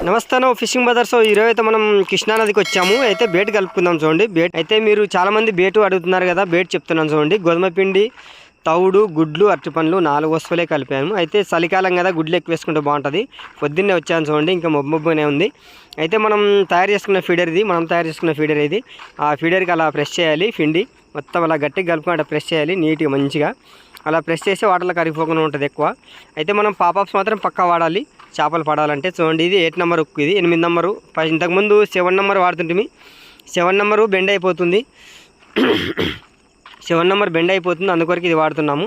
నమస్తే fishing brothers. ఈరోజు అయితే మనం కృష్ణానదికి వచ్చాము. అయితే బేట్ కలుపుకుందాం. చూడండి బేట్ అయితే మీరు చాలామంది బేటు అడుగుతున్నారు కదా, బేట్ చెప్తున్నాను చూడండి. గోధుమ పిండి, తవుడు, గుడ్లు, అరటిపండ్లు 4 వస్తువులే కలిపాము. అయితే చలికాలం కదా, గుడ్లు ఎక్కువ వేసుకుంటే బాగుంటుంది. పొద్దున్నే వచ్చాను చూడండి, ఇంకా మొబ్బనే ఉంది. అయితే మనం తయారు చేసుకున్న ఫీడర్ ఇది. ఆ ఫీడర్కి అలా ప్రెస్ చేయాలి. పిండి మొత్తం అలా గట్టిగా కలుపుకుంటే ప్రెస్ చేయాలి నీట్గా మంచిగా. అలా ప్రెస్ చేసి వాటర్లో కరిగిపోకుండా ఉంటుంది ఎక్కువ. అయితే మనం పాపాప్స్ మాత్రం పక్కా వాడాలి చేపలు పడాలంటే. చూడండి ఇది 8 నెంబర్ ఉక్కు, ఇది 8 నెంబరు. ఇంతకుముందు 7 నెంబర్ వాడుతుంటే 7 నెంబరు బెండ్ అయిపోతుంది. 7 నెంబర్ బెండ్ అయిపోతుంది, అందుకొరకు ఇది వాడుతున్నాము.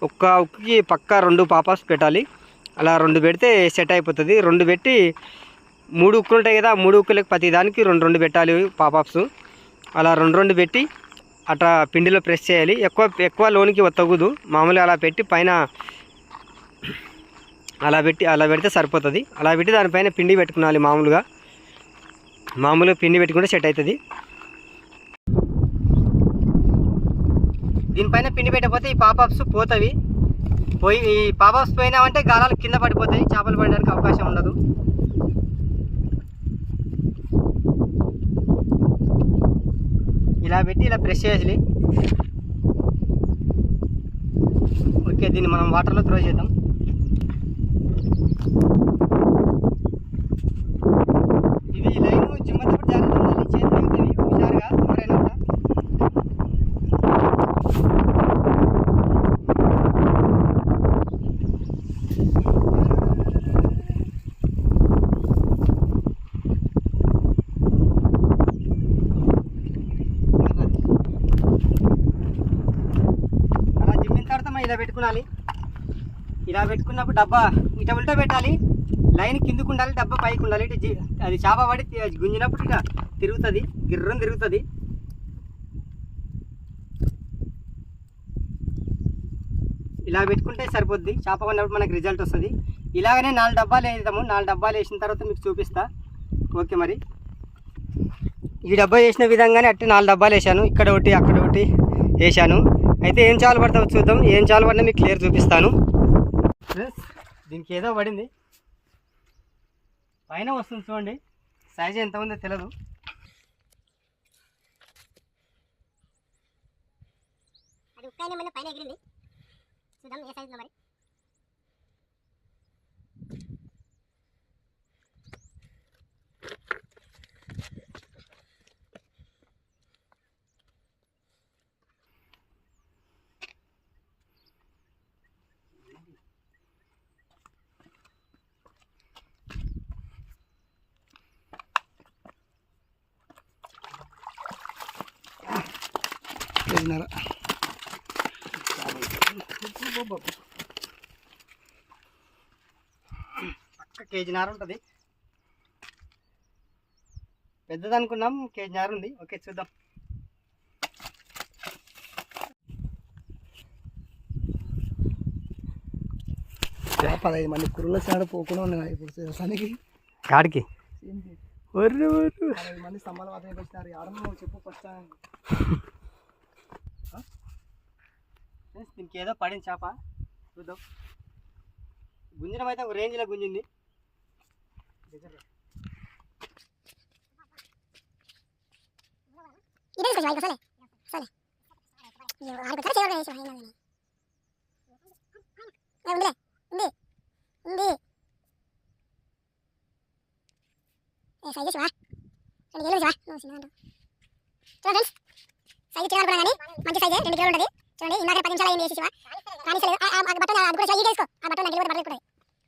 ఒక్క ఉక్కుకి పక్కా 2 పాపాప్స్ పెట్టాలి. అలా 2 పెడితే సెట్ అయిపోతుంది. 2 పెట్టి 3 ఉక్కులు ఉంటాయి కదా, 3 ఉక్కులకు ప్రతి దానికి 2 పెట్టాలి పాపాప్స్. అలా 2 పెట్టి అట్లా పిండిలో ప్రెస్ చేయాలి. ఎక్కువ లోనికి ఒత్తకూడదు. మామూలుగా అలా పెట్టి పైన అలా పెడితే సరిపోతుంది. అలా పెట్టి దానిపైన పిండి పెట్టుకోవాలి. మామూలుగా పిండి పెట్టుకుంటే సెట్ అవుతుంది. దీనిపైన పిండి పెట్టకపోతే ఈ పాపాప్స్ పోతాయి. ఈ పాపాప్స్ పోయినామంటే గాలాలు కింద పడిపోతాయి, చేపలు పడడానికి అవకాశం ఉండదు. ఇలా పెట్టి ఇలా ప్రెస్ చేయాలి. ఓకే, దీన్ని మనం వాటర్లో త్రో చేద్దాం. ఇది లైన్ జిమ్మతప్పుడు జాగ్రత్త ఉండాలి, చేతులు అవుతుంది హుషారుగా ఎవరైనా కూడా. ఇలా పెట్టుకోవాలి. ఇలా పెట్టుకున్నప్పుడు డబ్బా ఇట్లా ఉల్టా పెట్టాలి. లైన్ కిందకు ఉండాలి, డబ్బా పైకి ఉండాలి. అది చేప పడి గుంజినప్పుడు ఇట్లా తిరుగుతుంది, గిర్రం తిరుగుతుంది. ఇలా పెట్టుకుంటే సరిపోద్ది. చేప పడినప్పుడు మనకి రిజల్ట్ వస్తుంది. ఇలాగనే 4 డబ్బాలు వేద్దాము. 4 డబ్బాలు వేసిన తర్వాత మీకు చూపిస్తా. ఓకే, మరి ఈ డబ్బా వేసిన విధంగానే అట్టి 4 డబ్బాలు వేసాను. ఇక్కడ ఒకటి, అక్కడ ఒకటి వేసాను. అయితే ఏం చాలు పడతావు చూద్దాం. ఏం చాలు పడినా మీకు క్లియర్ చూపిస్తాను. దీనికి ఏదో పడింది, పైన వస్తుంది చూడండి. సైజ్ ఎంత ఉందో తెలియదు. పక్క కేజీన్నర ఉంటుంది. పెద్దది అనుకున్నాం, కేజీన్నర ఉంది. ఓకే, చూద్దాం. పదహైదు మంది కుర్రల సాడ పోకుండా ఉన్నాయి ఇప్పుడు సనికి కాడికి. 15 మంది స్తంభాల వాతానికి వచ్చినారు. ఆడమ్మ చెప్పు ఫస్ట్. దీనికి ఏదో పడింది చేప, చూద్దాం. గుంజడం అయితే ఒక రేంజ్లో గుంజింది. సైజు చేయాలనుకున్నా కానీ మంచి సైజే, 2 కిలోలు ఉంటుంది. చూడండి, ఇందాక 10 నిమిషాలు అయింది వేసి కానీ బట్టలు అది కూడా సైజు చేసుకో. ఆ బట్టలు 4 కిలోలు బట్టలు కూడా చూడండి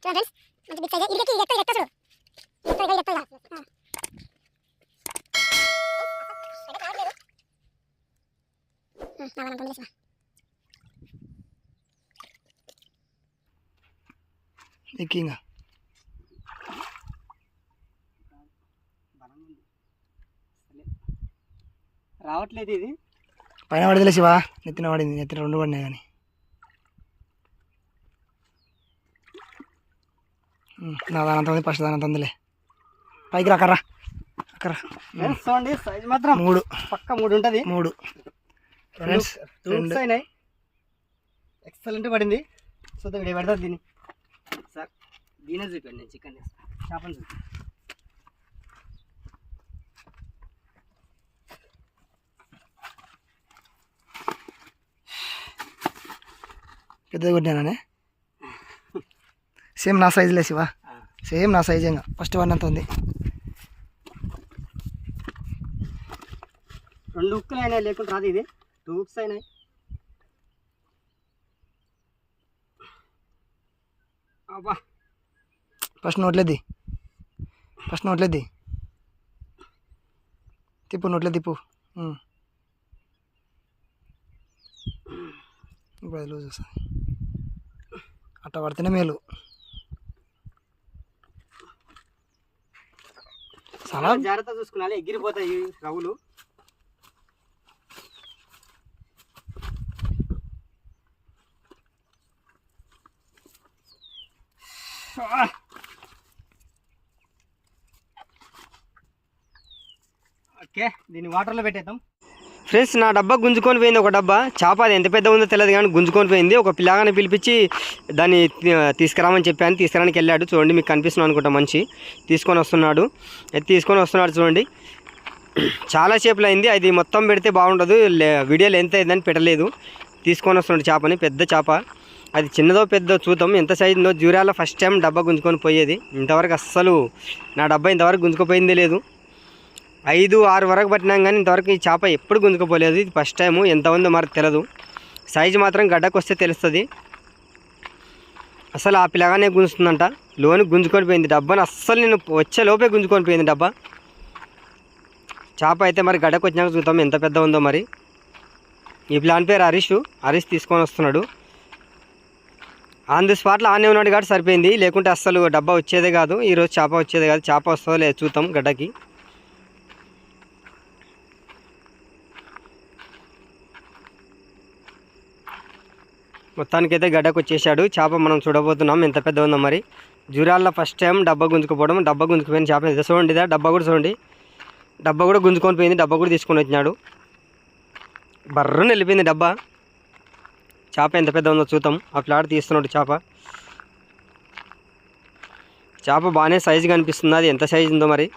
ఫ్రెండ్స్, మంచి బిగ్ సైజే. ఇది ఎత్త చూడు, ఎక్కింగా రావట్లేదు. ఇది పైన పడితే శివా, నెత్తిన పడింది. నెత్తిన 2 పడినాయి కానీ నా దానంత ఉంది, ఫస్ట్ దానంత ఉందిలే. పైకి రాకర్రా అక్కరా. చూడండి, సైజ్ మాత్రం 3 పక్క 3 ఉంటుంది. 3 అయినాయి. ఎక్సలెంట్ పడింది. చూద్దాం, ఇక్కడ పెడతాను దీన్ని. సార్ దీనే చూపాను నేను చికెన్ చేస్తాను. చేపను చూపి పెద్దది కొట్టినానే సేమ్ నా సైజులే శివ, సేమ్ నా సైజ్ ఇంకా ఫస్ట్ వన్ అంత ఉంది. 2 ఉక్కులు అయినాయి, లేకుంటే రాదు. ఇది 2 ఉక్స్ అయినాయి. అబ్బా ఫస్ట్ నోట్లేది, తిప్పు నోట్లే తిప్పు. ఇప్పుడు అది లూజ్ వస్తుంది, అట్లా పడితేనే మేలు. చాలా జాగ్రత్త చూసుకున్నాలి, ఎగిరిపోతాయి రవ్వులు. ఓకే, దీన్ని వాటర్లో పెట్టేద్దాం. ఫ్రెండ్స్, నా డబ్బా గుంజుకొని పోయింది. ఒక డబ్బా చేప, అది ఎంత పెద్ద ఉందో తెలియదు కానీ గుంజుకొని పోయింది. ఒక పిల్లగాని పిలిపించి దాన్ని తీసుకురామని చెప్పాను. తీసుకురానికి వెళ్ళాడు. చూడండి, మీకు కనిపిస్తున్నాను అనుకుంటా. మంచి తీసుకొని వస్తున్నాడు చూడండి. చాలా చేపలు అయింది. అది మొత్తం పెడితే బాగుండదు, వీడియోలో ఎంత అయిందని పెట్టలేదు. తీసుకొని వస్తున్నాడు చేపని, పెద్ద చేప. అది చిన్నదో పెద్దో చూద్దాం ఎంత సైజు ఉందో. జూరాలో ఫస్ట్ టైం డబ్బా గుంజుకొని పోయేది. ఇంతవరకు అస్సలు నా డబ్బా ఇంతవరకు గుంజుకుపోయిందే లేదు. 5-6 వరకు పట్టినాం కానీ ఇంతవరకు ఈ చేప ఎప్పుడు గుంజుకుపోలేదు. ఇది ఫస్ట్ టైము. ఎంత ఉందో మరి తెలియదు. సైజు మాత్రం గడ్డకు వస్తే తెలుస్తుంది. అసలు ఆ పిల్లగానే గుంజుతుందంట. లోని గుంజుకొని పోయింది డబ్బాని. అస్సలు నేను వచ్చే లోపే గుంజుకొని పోయింది డబ్బా. చేప అయితే మరి గడ్డకు వచ్చినాక చూద్దాం ఎంత పెద్ద ఉందో మరి. ఈ ప్లాన్ పేరు హరీష్ తీసుకొని వస్తున్నాడు. ఆన్ ది స్పాట్లో ఆనే ఉన్నాడు కాబట్టి సరిపోయింది, లేకుంటే అస్సలు డబ్బా వచ్చేదే కాదు. ఈరోజు చేప వచ్చేదే కాదు. చేప వస్తుందో లేదు చూద్దాం గడ్డకి. మొత్తానికైతే గడ్డకు వచ్చేసాడు చేప. మనం చూడబోతున్నాం ఎంత పెద్ద ఉందో మరి. జూరాల్లో ఫస్ట్ టైం డబ్బా గుంజుకుపోవడం. డబ్బా గుంజుకుపోయిన చేప ఇది చూడండి. డబ్బా కూడా చూడండి, డబ్బా కూడా గుంజుకొని పోయింది. డబ్బా కూడా తీసుకొని వచ్చినాడు. బర్రని వెళ్ళిపోయింది డబ్బా. చేప ఎంత పెద్ద ఉందో చూద్దాం. ఆ ప్లాట్ తీస్తున్నాడు చేప బాగానే సైజు కనిపిస్తుంది. అది ఎంత సైజు ఉందో మరి.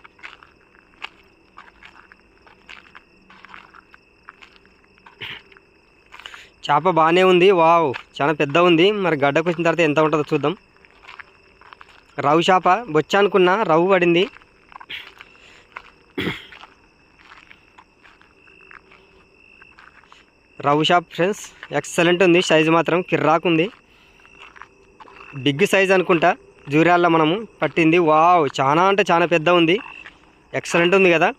చేప బాగానే ఉంది. వావ్, చాలా పెద్ద ఉంది. మరి గడ్డకు వచ్చిన తర్వాత ఎంత ఉంటుందో చూద్దాం. రవ్వు చేప, బొచ్చ అనుకున్నా, రవ్వు పడింది. రవ్వు షాప్ ఫ్రెండ్స్, ఎక్సలెంట్ ఉంది. సైజు మాత్రం కిర్రాకుంది. బిగ్ సైజ్ అనుకుంటా. జూరాల్లో మనము పట్టింది. వావ్, చాలా అంటే చాలా పెద్ద ఉంది. ఎక్సలెంట్ ఉంది కదా.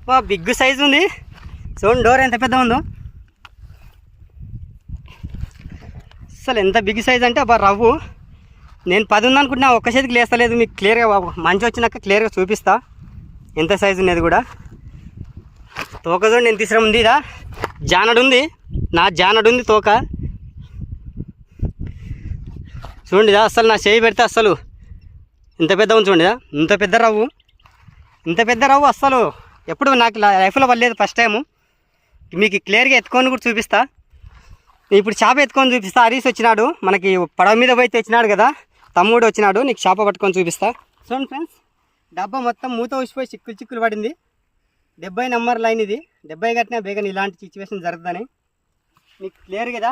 వా, బిగ్ సైజు ఉంది. చూడండి డోర్ ఎంత పెద్ద ఉందో. అసలు ఎంత బిగ్ సైజ్ అంటే అబ్బా రవ్వు. నేను 10 ఉంది అనుకుంటున్నా, ఒక్క చేతికి లేస్తలేదు. మీకు క్లియర్గా మంచి వచ్చినాక క్లియర్గా చూపిస్తా ఎంత సైజు ఉన్నది కూడా. తోక చూడండి ఎంత తీసుకురా ఉంది. ఇదా జానడు ఉంది, నా జానడు ఉంది తోక. చూడండి అసలు నా చేయి పెడితే అస్సలు ఇంత పెద్ద ఉంది. చూడండి ఇంత పెద్ద రవ్వు అస్సలు ఎప్పుడు నాకు లైఫ్లో పడలేదు. First time. మీకు క్లియర్గా ఎత్తుకొని కూడా చూపిస్తా. ఇప్పుడు చేప ఎత్తుకొని చూపిస్తా. హరీష్ వచ్చినాడు, మనకి పడవ మీద పోయి తెచ్చినాడు కదా, తమ్ముడు వచ్చినాడు. నీకు చేప పట్టుకొని చూపిస్తా. చూడండి ఫ్రెండ్స్, డబ్బా మొత్తం మూత ఊసిపోయి చిక్కులు పడింది. 70 నెంబర్ లైన్ ఇది. 70 కట్టినా బేగని ఇలాంటి సిచ్యువేషన్ జరుగుతుందని మీకు క్లియర్ కదా.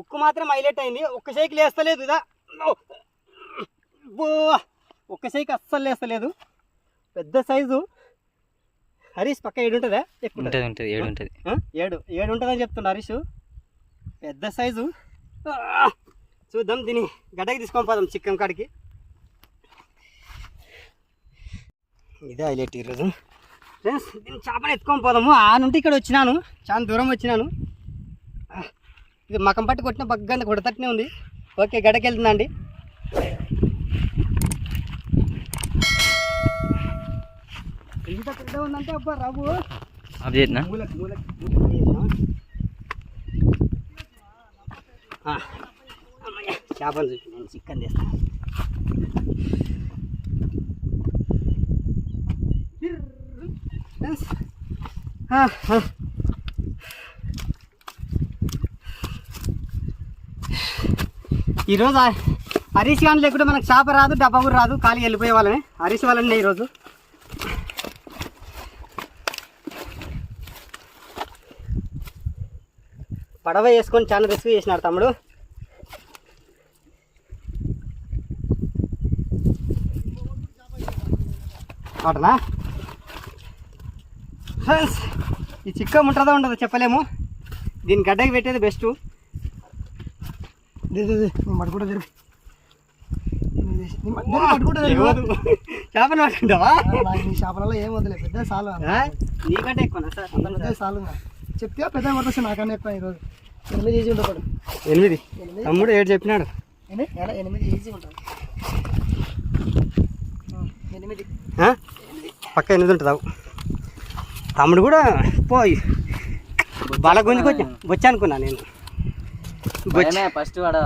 ఉక్కు మాత్రం హైలైట్ అయింది. ఒక్క సైకిల్ వేస్తలేదు ఇదా. ఒక్క సైకిల్ అస్సలు వేస్తలేదు. పెద్ద సైజు. హరీష్ పక్క 7 ఉంటుందా? ఉంటుంది 7 ఉంటుంది. 7 ఉంటుందని చెప్తున్నా హరీష్. పెద్ద సైజు. చూద్దాం, దీన్ని గడ్డకి తీసుకొని పోదాం చిక్కం కాడికి. ఇదే హైలైట్ ఈరోజు ఫ్రెండ్స్. దీన్ని చేపని ఎత్తుకొని పోదాము. ఆ నుండి ఇక్కడ వచ్చినాను, చాలా దూరం వచ్చినాను. ఇది మకం పట్టి కొట్టిన బగ్గంత కొడతట్నే ఉంది. ఓకే, గడ్డకి వెళ్తుందా అండి. ఎంత పెద్ద ఉందంటే అబ్బా రవ్వు. చేపలు చూపి, నేను చికెన్ తెస్తాను. ఈరోజు హరీష్ కానీ లేకుంటే మనకు చేప రాదు, డబ్బా కూడా రాదు. ఖాళీ వెళ్ళిపోయే వాళ్ళమే. హరీష్ వాళ్ళని ఈరోజు పడవ వేసుకొని చాలా రిస్క్ చేసినాడు తమ్ముడు. అటనా ఫ్రెండ్స్, ఈ చిక్క ఉంటుందో ఉండదో చెప్పలేము. దీని గడ్డకి పెట్టేది బెస్ట్. మడుకుంటా జరిపి చేపలు పట్టుకుంటావా? ఈ చేపలలో ఏం వదిలే, పెద్ద సాలు నీకంటే ఎక్కువ సార్. పెద్ద సాలు చెప్తే పెద్ద పడుతుంది, నాకన్నా ఎక్కువ ఈరోజు 8 ఈజీ ఉండకూడదు. 8 తమ్ముడు 7 చెప్పినాడు. 8 ఈజీ ఉంటుంది. 8 పక్క 8 ఉంటుంది. తమ్ముడు కూడా పోయి బాల గుంజుకొచ్చా వచ్చా అనుకున్నా నేను. ఫస్ట్ వాడ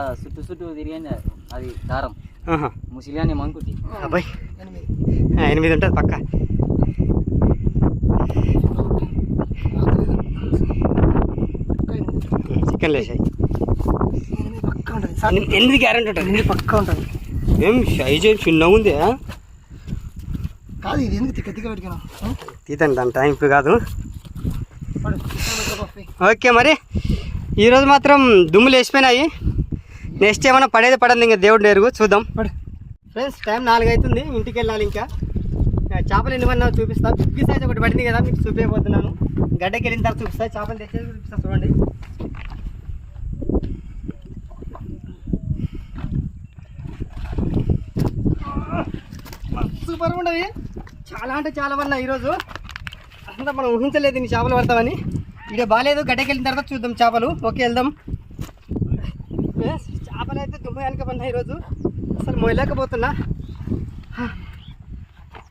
చుట్టూ తిరిగింది అది దారం ఆహా ముసిలియాని మంకుటి అబ్బాయి 8 ఉంటుంది పక్క. చికెన్ లేసాయి పక్కా ఉంటుంది. 8 గ్యారెంటీ ఉంటుంది. పక్కా ఉంటుంది. ఏం సైజ్ చిన్నగా ఉంది. కాదు ఇది ఎందుకు తిక్క తిక్క పెట్టుకున్నా తీతండి దాని టైం ఇప్పుడు కాదు. ఓకే మరి ఈరోజు మాత్రం దుమ్ములు వేసిపోయినాయి. నెక్స్ట్ ఏమైనా పడేది పడింది, ఇంకా దేవుడు నేరుగు చూద్దాం. ఫ్రెండ్స్ టైం 4 అవుతుంది, ఇంటికి వెళ్ళాలి. ఇంకా చేపలు ఎన్నివన్నా చూపిస్తా. బిగ్ సైజ్ ఒకటి పడింది కదా మీకు చూపించబోతున్నాను. గడ్డకి వెళ్ళిన తర్వాత చూపిస్తా. చేపలు తెచ్చేది చూపిస్తా చూడండి. సూపర్ ఉండవి, చాలా అంటే చాలా పడినాయి ఈరోజు. అంతా మనం ఊహించలేదు ఇన్ని చేపలు పడతామని. ఇక బాగాలేదు, గడ్డకి వెళ్ళిన తర్వాత చూద్దాం చేపలు. ఓకే వెళ్దాం. చేపలు అయితే దుమ్మ వెనక పడినాయి ఈరోజు, అసలు మొయలేకపోతున్నా.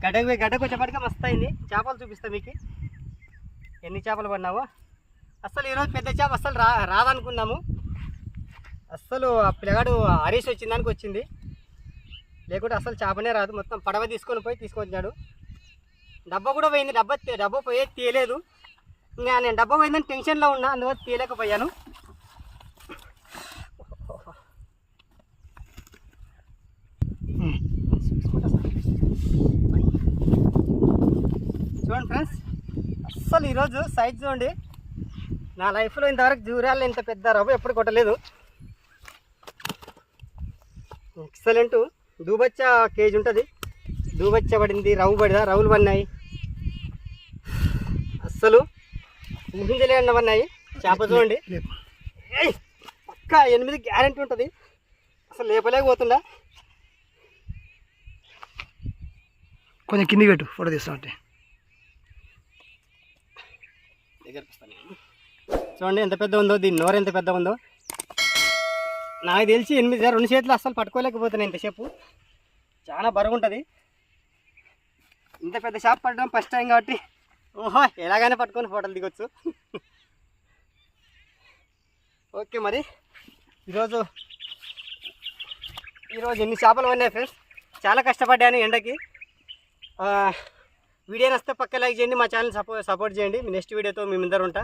గడ్డకు వచ్చేపటిగా మస్తు అయింది. చేపలు చూపిస్తా మీకు ఎన్ని చేపలు పడినావో. అసలు ఈరోజు పెద్ద చేప అస్సలు రాదనుకున్నాము. అస్సలు ఆ పిల్లగాడు హరీష్ వచ్చిందానికి వచ్చింది, లేకుంటే అసలు చేపనే రాదు. మొత్తం పడవ తీసుకొచ్చాడు. డబ్బా కూడా పోయింది. డబ్బా పోయే తీయలేదు. ఇంకా నేను డబ్బా పోయిందని టెన్షన్లో ఉన్నా, అందువల్ల తీయలేకపోయాను. చూడండి ఫ్రెండ్స్, అస్సలు ఈరోజు సైజ్ చూడండి. నా లైఫ్లో ఇంతవరకు జూరాలు ఇంత పెద్ద రవ్వ ఎప్పుడు కొట్టలేదు. ఎక్సలెంట్. దూబచ్చ కేజీ ఉంటుంది. దూబచ్చ పడింది, రవ్వులు పడినాయి. అస్సలు ఊహించలేని పడినాయి. చేప చూడండి పక్క 8 గ్యారెంటీ ఉంటుంది. అసలు లేపలేకపోతుందా. కొంచెం కింది పెట్టు, ఫోటో తీస్తా ఉంటే. చూడండి ఎంత పెద్ద ఉందో, దీని నోరు ఎంత పెద్ద ఉందో. నాకు తెలిసి 8 2 చేతులు అస్సలు పట్టుకోలేకపోతున్నాయి ఇంతసేపు. చాలా బరువు ఉంటుంది. ఇంత పెద్ద చేప పట్టడం ఫస్ట్ టైం కాబట్టి ఓహో ఎలాగైనా పట్టుకొని ఫోటోలు దిగొచ్చు. ఓకే మరి ఈరోజు ఎన్ని చేపలు ఉన్నాయి ఫ్రెండ్స్. చాలా కష్టపడ్డాను ఎండకి. వీడియో నచ్చితే పక్క లైక్ చేయండి, మా ఛానల్ సపోర్ట్ చేయండి. మీ నెక్స్ట్ వీడియోతో మీ ముందర ఉంటా.